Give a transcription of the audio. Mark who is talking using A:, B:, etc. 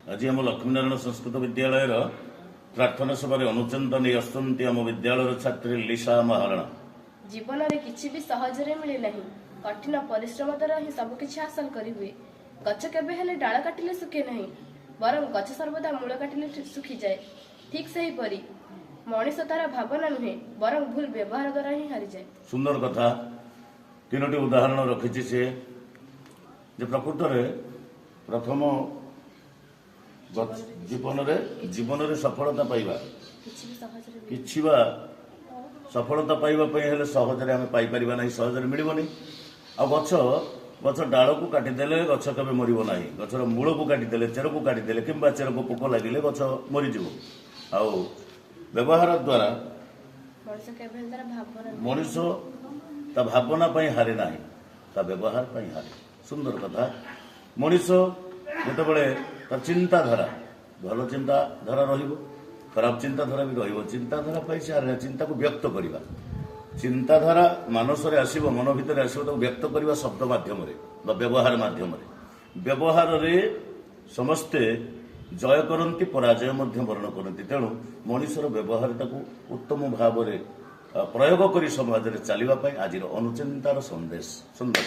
A: आज आम लक्ष्मीनारायण संस्कृत विद्यालय प्रार्थना सभा अनुचिंता नहीं आसुंती आम विद्यालय छात्री लिशा महाराणा।
B: जीवन में किसी भी सहजरे मिले नहीं, कठिन परिश्रम द्वारा ही सबकि हासिल करी हुए। गछ केबे हेले डाल काटिले सुखे नहीं, बरं गछ सर्वदा मूल काटिले सुखी जाए। ठीक सही परी मनीष तार भावना नुहे, बरं भूल व्यवहार द्वारा ही हारी जाए।
A: सुंदर कथा तीनोटी उदाहरण रखी से प्रकृत प्रथम जीवन रे सफलता पाइबा किछि बा सफलता पाइबा हेले सहजरे आमे पाई परिबा नहीं, सहजरे मिलिबो नहीं। आ गछ डाल को काटिदेले गछ केबे मरिबो नहीं, गछर मूल को काटिदेले चेर को काटिदेले किंबा चेर को पोक लागिले गछ मरिजिवो। आ व्यवहार द्वारा मनीष ता भावना पाई हारे नहीं, ता व्यवहार पाई हारे। सुंदर कथा मनीष गोटे तार चिंताधारा भल चिंताधारा रहिबो, खराब चिंताधारा भी रहिबो। चिंताधारा पाई से हारे, चिंता को व्यक्त करिबा, चिंताधारा मानस रे आसीबो, मन भितर आसीबो, तो व्यक्त करिबा शब्द माध्यम रे बा व्यवहार माध्यम रे। व्यवहार रे समस्ते जय करती पराजय मध्य वर्ण करती। तेणु मनीषर व्यवहार ताकू उत्तम भाव में प्रयोग कर समाज में चलने आज अनुचिंतार संदेश सुंदर।